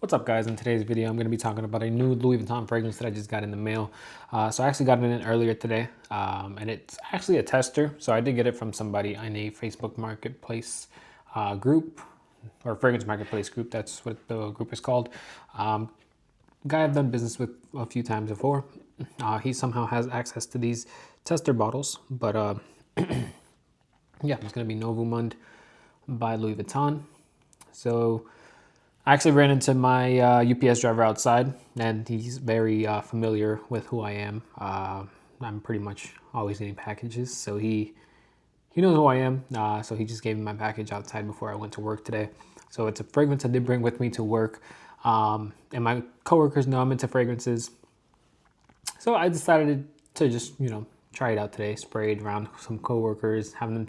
What's up, guys? In today's video, I'm going to be talking about a new Louis Vuitton fragrance that I just got in the mail. So I actually got it in earlier today, and it's actually a tester. So I did get it from somebody in a Facebook Marketplace group, or fragrance marketplace group. That's what the group is called. Guy I've done business with a few times before. He somehow has access to these tester bottles, but yeah, it's going to be Nouveau Monde by Louis Vuitton. So I actually ran into my UPS driver outside, and he's very familiar with who I am. I'm pretty much always getting packages, so he knows who I am. So he just gave me my package outside before I went to work today. So it's a fragrance I did bring with me to work, and my coworkers know I'm into fragrances. So I decided to just try it out today. Sprayed around some coworkers, having them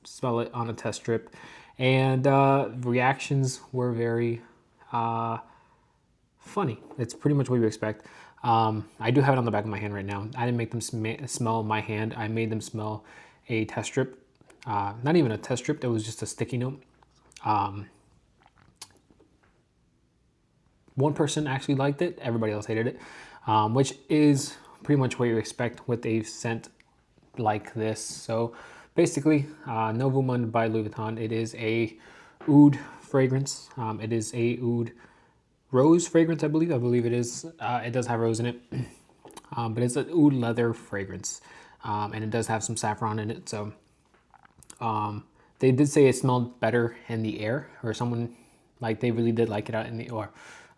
smell it on a test strip. And reactions were very funny. It's pretty much what you expect. I do have it on the back of my hand right now. I didn't make them smell my hand. I made them smell a test strip. Not even a test strip. It was just a sticky note. One person actually liked it. Everybody else hated it, which is pretty much what you expect with a scent like this. So basically, Nouveau Monde by Louis Vuitton. It is a oud fragrance. It is a oud rose fragrance, I believe. I believe it is. It does have rose in it, but it's an oud leather fragrance, and it does have some saffron in it. So they did say it smelled better in the air, or someone they really did like it out in the, or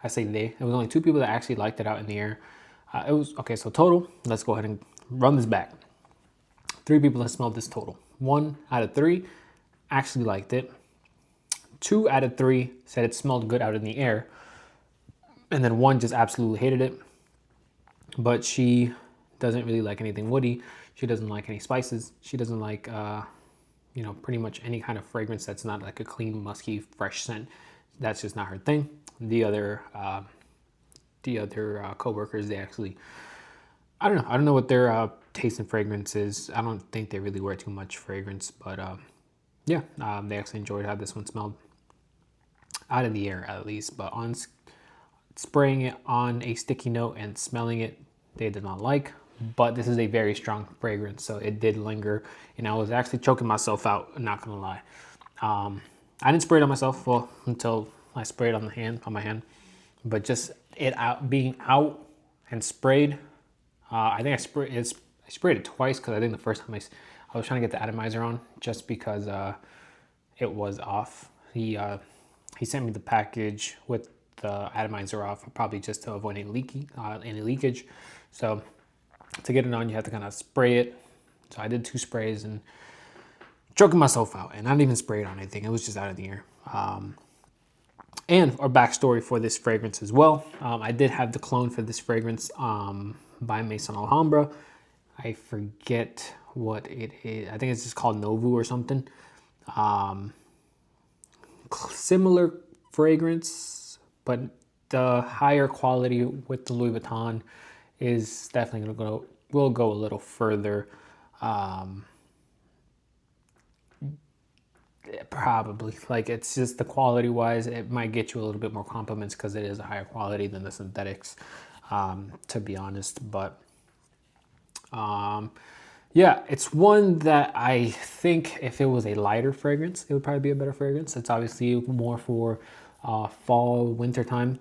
I say they. It was only 2 people that actually liked it out in the air. It was okay. So total, let's go ahead and run this back. 3 people that smelled this total. 1 out of 3 actually liked it. 2 out of 3 said it smelled good out in the air. And then 1 just absolutely hated it. But she doesn't really like anything woody. She doesn't like any spices. She doesn't like, pretty much any kind of fragrance that's not like a clean, musky, fresh scent. That's just not her thing. The other coworkers, they actually, I don't know what their taste in fragrance is. I don't think they really wear too much fragrance, but yeah, they actually enjoyed how this one smelled out in the air, at least. But on spraying it on a sticky note and smelling it, they did not like. But this is a very strong fragrance, so it did linger, and I was actually choking myself out. I'm not gonna lie. I didn't spray it on myself until I sprayed it on my hand, but just it being out and sprayed. I think I sprayed it twice, because I think the first time I was trying to get the atomizer on, just because it was off. He sent me the package with the atomizer off, probably just to avoid any leakage. So to get it on, you have to kind of spray it. So I did 2 sprays and choking myself out, and I didn't even spray it on anything. It was just out of the air. And our backstory for this fragrance as well. I did have the clone for this fragrance by Maison Alhambra. I forget what it is. I think it's just called Nouveau or something. Similar fragrance, but the higher quality with the Louis Vuitton is definitely will go a little further. Probably, it's just the quality wise, it might get you a little bit more compliments because it is a higher quality than the synthetics, to be honest. But yeah, it's one that I think if it was a lighter fragrance, it would probably be a better fragrance. It's obviously more for fall, winter time.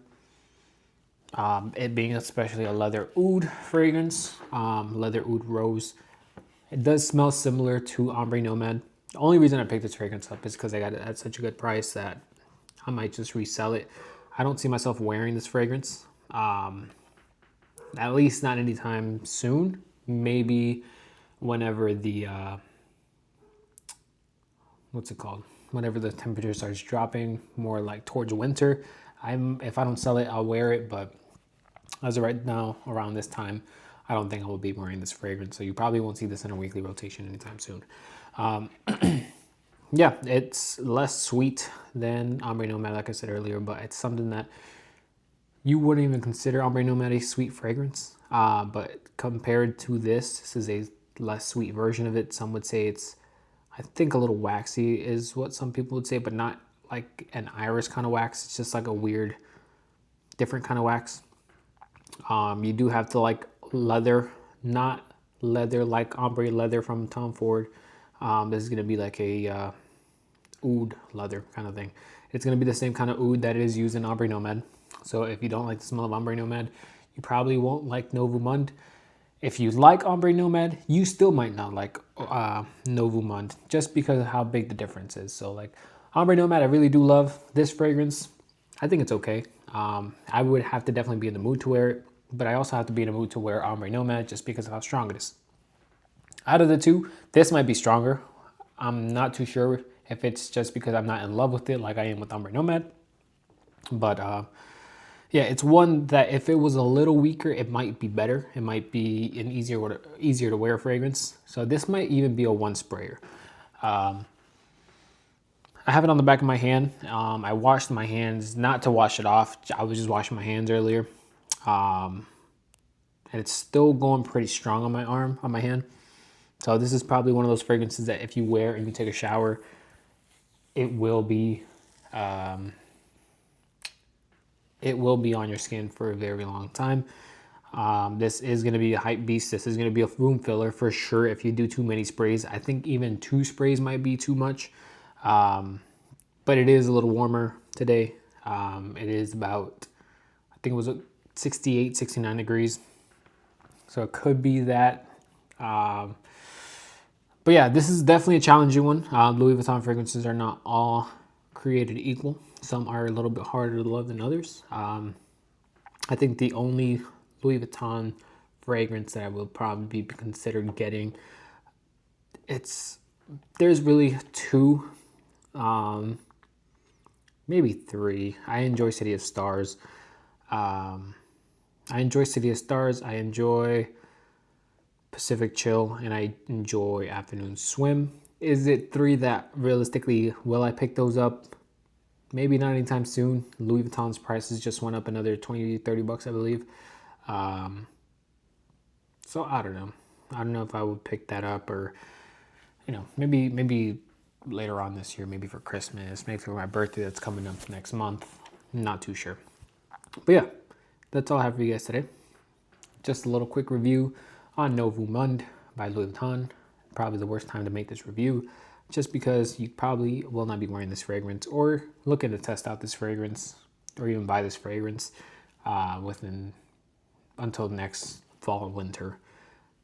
It being especially a leather oud fragrance, leather oud rose. It does smell similar to Ombre Nomad. The only reason I picked this fragrance up is because I got it at such a good price that I might just resell it. I don't see myself wearing this fragrance, at least not anytime soon. Maybe whenever the, what's it called? Whenever the temperature starts dropping more like towards winter. If I don't sell it, I'll wear it. But as of right now, around this time, I don't think I will be wearing this fragrance. So you probably won't see this in a weekly rotation anytime soon. Yeah, it's less sweet than Ombre Nomad, like I said earlier, but it's something that you wouldn't even consider Ombre Nomad a sweet fragrance. But compared to this is a less sweet version of it. Some would say it's, I think, a little waxy is what some people would say, but not like an iris kind of wax. It's just like a weird different kind of wax. You do have to like leather, not leather like ombre leather from Tom Ford. This is going to be like a oud leather kind of thing. It's going to be the same kind of oud that is used in Ombre Nomad. So if you don't like the smell of Ombre Nomad, you probably won't like Nouveau Monde. If you like Ombre Nomad, you still might not like Nouveau Monde just because of how big the difference is. So like Ombre Nomad, I really do love this fragrance. I think it's okay. I would have to definitely be in the mood to wear it, but I also have to be in the mood to wear Ombre Nomad just because of how strong it is. Out of the two, this might be stronger. I'm not too sure if it's just because I'm not in love with it like I am with Ombre Nomad. But yeah, it's one that if it was a little weaker, it might be better. It might be an easier to wear fragrance. So this might even be a one sprayer. I have it on the back of my hand. I washed my hands, not to wash it off. I was just washing my hands earlier. And it's still going pretty strong on my arm, on my hand. So this is probably one of those fragrances that if you wear and you take a shower, it will be on your skin for a very long time. This is going to be a hype beast. This is going to be a room filler for sure if you do too many sprays. I think even 2 sprays might be too much. But it is a little warmer today. It is about, I think it was 68, 69 degrees. So it could be that. But yeah, this is definitely a challenging one. Louis Vuitton fragrances are not all created equal. Some are a little bit harder to love than others. I think the only Louis Vuitton fragrance that I will probably be considered getting, there's really 2, maybe 3. I enjoy City of Stars. I enjoy City of Stars. I enjoy Pacific Chill, and I enjoy Afternoon Swim. Is it 3 that realistically will I pick those up? Maybe not anytime soon. Louis Vuitton's prices just went up another 20-30 bucks, I believe. So I don't know. I don't know if I would pick that up, or maybe later on this year, maybe for Christmas, maybe for my birthday that's coming up next month. I'm not too sure. But yeah, that's all I have for you guys today. Just a little quick review on Nouveau Monde by Louis Vuitton. Probably the worst time to make this review, just because you probably will not be wearing this fragrance or looking to test out this fragrance or even buy this fragrance until next fall and winter,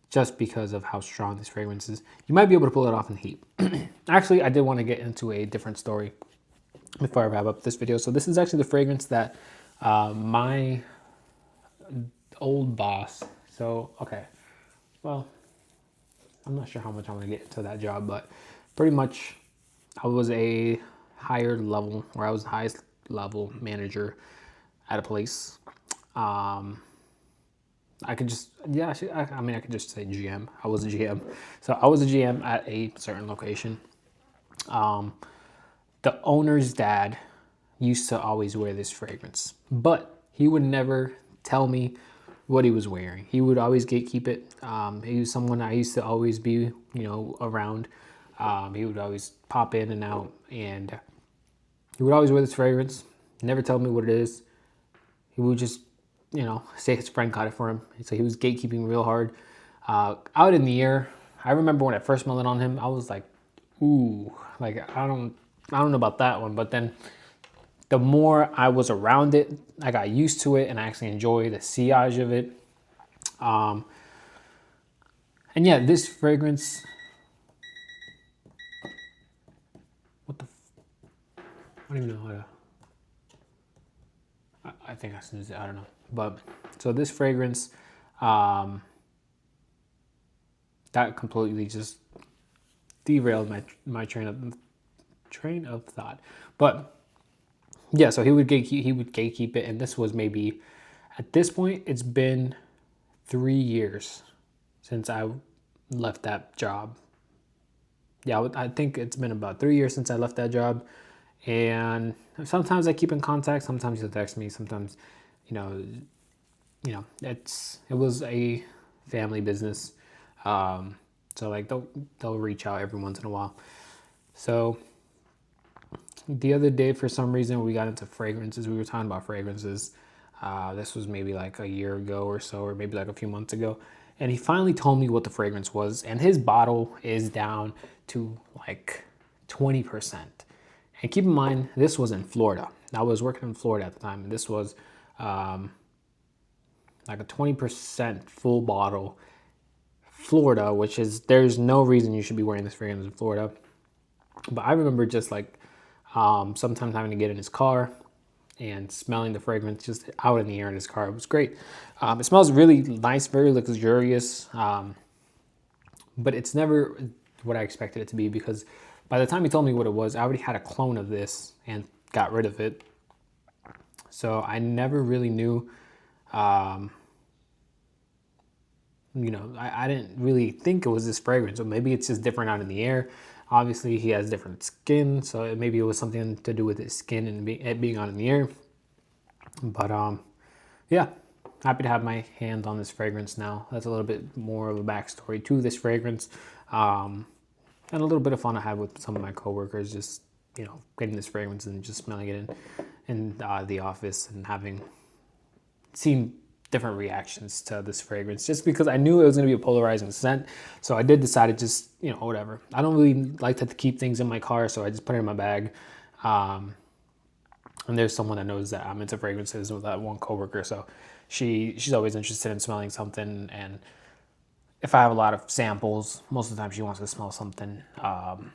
just because of how strong this fragrance is. You might be able to pull it off in the heat. Actually, I did want to get into a different story before I wrap up this video. So this is actually the fragrance that my old boss, well, I'm not sure how much I want to get into that job, but pretty much I was a higher level, or I was the highest level manager at a place. I could just say GM. I was a GM. So I was a GM at a certain location. The owner's dad used to always wear this fragrance, but he would never tell me what he was wearing. He would always gatekeep it. He was someone I used to always be, around. He would always pop in and out, and he would always wear this fragrance, never tell me what it is. He would just, say his friend got it for him. So he was gatekeeping real hard. Out in the air, I remember when I first smelled it on him, I was like, ooh, like I don't know about that one. But then the more I was around it, I got used to it, and I actually enjoy the sillage of it. And yeah, this fragrance, I don't even know how to, I think I snoozed it, I don't know. But, so this fragrance, that completely just derailed my train of thought. But yeah, so he would gatekeep it, and this was maybe, at this point, it's been 3 years since I left that job. Yeah, I think it's been about 3 years since I left that job, and sometimes I keep in contact. Sometimes he'll text me. Sometimes, it was a family business, so like they'll reach out every once in a while. So the other day, for some reason, we got into fragrances. We were talking about fragrances. This was maybe like a year ago or so, or maybe like a few months ago. And he finally told me what the fragrance was. And his bottle is down to like 20%. And keep in mind, this was in Florida. I was working in Florida at the time. And this was like a 20% full bottle. Florida, which is, there's no reason you should be wearing this fragrance in Florida. But I remember just like sometimes having to get in his car and smelling the fragrance just out in the air in his car. It was great. It smells really nice, very luxurious, but it's never what I expected it to be, because by the time he told me what it was, I already had a clone of this and got rid of it. So I never really knew, you know, I didn't really think it was this fragrance. So maybe it's just different out in the air. Obviously, he has different skin, so maybe it was something to do with his skin and it being out in the air. But yeah, happy to have my hand on this fragrance now. That's a little bit more of a backstory to this fragrance, and a little bit of fun I had with some of my coworkers, just, you know, getting this fragrance and just smelling it in the office and having seen different reactions to this fragrance, just because I knew it was going to be a polarizing scent. So I did decide to just, you know, whatever. I don't really like to keep things in my car, so I just put it in my bag. And there's someone that knows that I'm into fragrances, with that one coworker. So she's always interested in smelling something. And if I have a lot of samples, most of the time she wants to smell something. And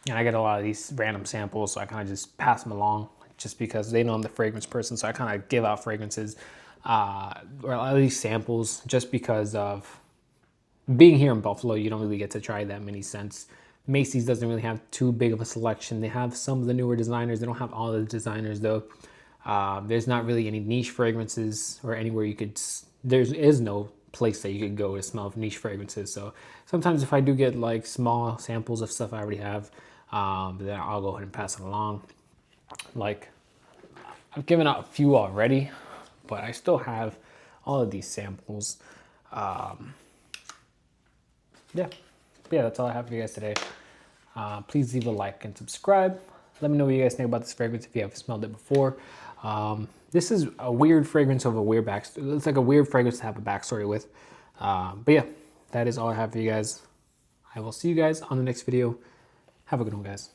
I get a lot of these random samples, so I kind of just pass them along just because they know I'm the fragrance person. So I kind of give out fragrances, or at least samples, just because of being here in Buffalo. You don't really get to try that many scents. Macy's doesn't really have too big of a selection. They have some of the newer designers. They don't have all the designers though. There's not really any niche fragrances or anywhere you could, there is no place that you could go to smell niche fragrances. So sometimes if I do get like small samples of stuff I already have, then I'll go ahead and pass it along. Like, I've given out a few already, but I still have all of these samples. Yeah, that's all I have for you guys today. Please leave a like and subscribe. Let me know what you guys think about this fragrance if you haven't smelled it before. This is a weird fragrance of a weird backstory. It's like a weird fragrance to have a backstory with. But yeah, that is all I have for you guys. I will see you guys on the next video. Have a good one, guys.